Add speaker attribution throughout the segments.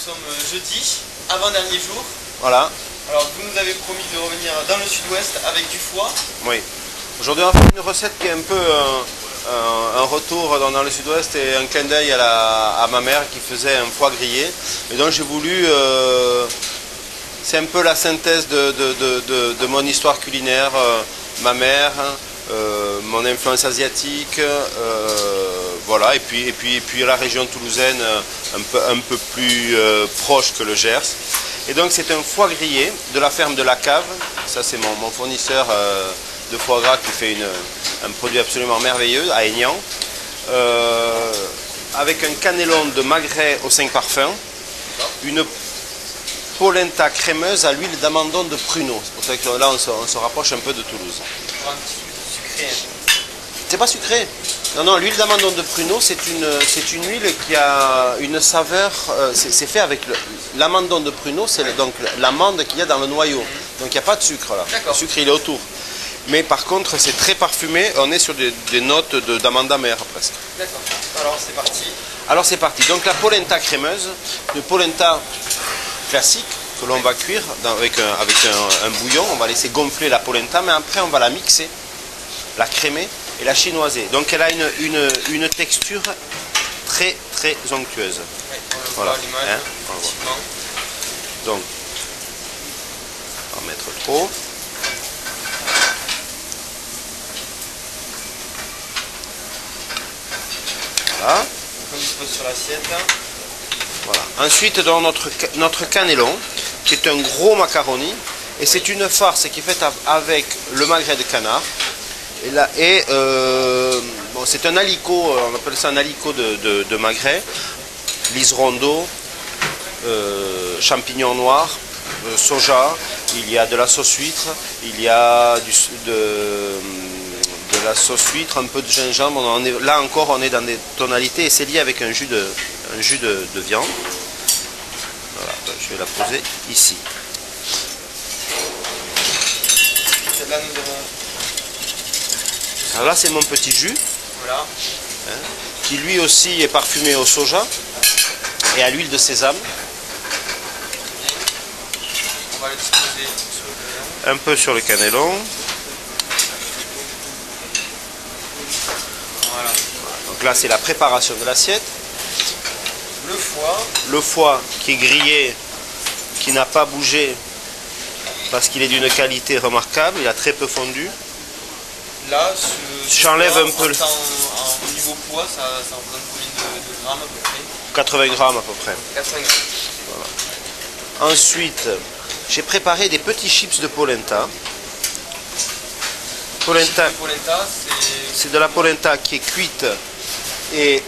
Speaker 1: sommes jeudi, avant-dernier jour.
Speaker 2: Voilà.
Speaker 1: Alors vous nous avez promis de revenir dans le sud-ouest avec du foie.
Speaker 2: Oui. Aujourd'hui on va faire une recette qui est un peu un retour dans le sud-ouest et un clin d'œil à ma mère qui faisait un foie grillé. Et donc j'ai voulu... c'est un peu la synthèse de mon histoire culinaire, ma mère, mon influence asiatique, voilà, et puis la région toulousaine un peu plus proche que le Gers. Et donc c'est un foie grillé de la ferme de la Cave. Ça c'est mon fournisseur de foie gras qui fait un produit absolument merveilleux à Aignan, avec un cannelon de magret aux 5 parfums, une polenta crémeuse à l'huile d'amandon de pruneau. C'est pour ça que là on se rapproche un peu de Toulouse.
Speaker 1: Pour un petit peu sucré.
Speaker 2: C'est pas sucré. Non, l'huile d'amandon de pruneau, c'est une huile qui a une saveur. C'est fait avec l'amandon de pruneau, c'est donc l'amande qu'il y a dans le noyau. Donc il n'y a pas de sucre là. Le sucre il est autour. Mais par contre c'est très parfumé. On est sur des notes d'amande amère presque.
Speaker 1: D'accord. Alors c'est parti.
Speaker 2: Alors c'est parti. Donc la polenta crémeuse, une polenta classique que l'on va cuire avec un bouillon. On va laisser gonfler la polenta, mais après on va la mixer, la crémer et la chinoiser. Donc elle a une texture très très onctueuse.
Speaker 1: Oui, on
Speaker 2: voilà.
Speaker 1: Hein,
Speaker 2: donc on va en mettre trop. Voilà.
Speaker 1: On dispose sur l'assiette.
Speaker 2: Voilà. Ensuite, dans notre cannelon, qui est un gros macaroni, et c'est une farce qui est faite avec le magret de canard. Bon, c'est un alicot, on appelle ça un alicot de magret, liseron d'eau, champignons noirs, soja, il y a de la sauce huître, il y a de la sauce huître, un peu de gingembre. Là encore, on est dans des tonalités et c'est lié avec un jus de viande. Voilà, je vais la poser ici.
Speaker 1: Là, nous avons...
Speaker 2: Alors là, c'est mon petit jus,
Speaker 1: voilà.
Speaker 2: Qui lui aussi est parfumé au soja et à l'huile de sésame.
Speaker 1: On va le disposer sur le cannelon.
Speaker 2: Un peu sur le cannelon.
Speaker 1: Voilà.
Speaker 2: Donc là, c'est la préparation de l'assiette.
Speaker 1: Le foie.
Speaker 2: Le foie qui est grillé, qui n'a pas bougé parce qu'il est d'une qualité remarquable, il a très peu fondu.
Speaker 1: Là,
Speaker 2: j'enlève un peu.
Speaker 1: Au niveau poids, ça représente combien de grammes à peu près?
Speaker 2: 80 grammes à peu près.
Speaker 1: 80 grammes.
Speaker 2: Voilà. Ensuite, j'ai préparé des petits chips de polenta. C'est de la polenta qui est cuite et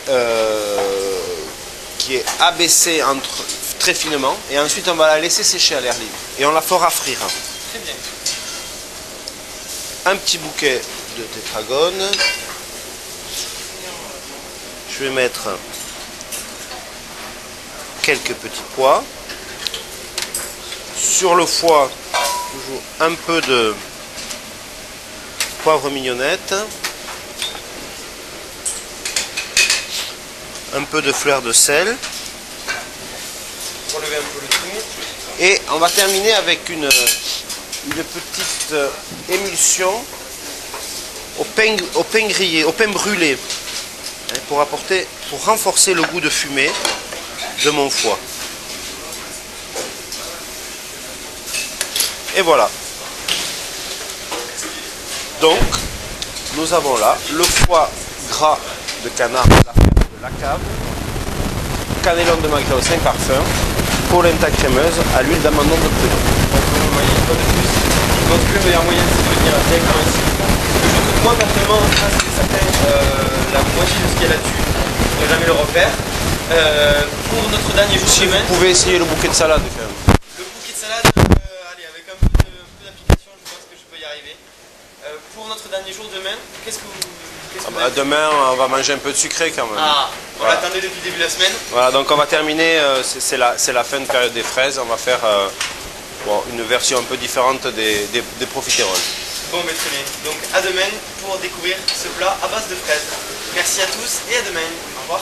Speaker 2: qui est abaissée très finement. Et ensuite, on va la laisser sécher à l'air libre. Et on la fera frire.
Speaker 1: Très bien.
Speaker 2: Un petit bouquet de tétragone. Je vais mettre quelques petits pois. Sur le foie, toujours un peu de poivre mignonnette. Un peu de fleur de sel.
Speaker 1: Relever un peu le tout.
Speaker 2: Et on va terminer avec une petite émulsion au pain grillé, au pain brûlé, pour renforcer le goût de fumée de mon foie. Et voilà. Donc, nous avons là le foie gras de canard de la Cave, cannelon de magret aux 5 parfums, polenta crémeuse à l'huile d'amandon de pruneau.
Speaker 1: Je pense que le meilleur moyen c'est de venir directement ici. Moi personnellement, ça c'est certain, la moitié de ce qu'il y a là-dessus, je ne jamais le refaire. Pour notre dernier jour de semaine,
Speaker 2: vous pouvez essayer le bouquet de salade quand même.
Speaker 1: Le bouquet de salade, allez, avec un peu d'application, je pense que je peux y arriver. Pour notre dernier jour demain, qu'est-ce que vous
Speaker 2: demain, on va manger un peu de sucré quand même.
Speaker 1: Ah, on
Speaker 2: voilà.
Speaker 1: l'attendait depuis le début de la semaine.
Speaker 2: Voilà, donc on va terminer, c'est la fin de période des fraises, on va faire une version un peu différente des profiteroles.
Speaker 1: Bon, mais très bien. Donc à demain pour découvrir ce plat à base de fraises. Merci à tous et à demain. Au revoir.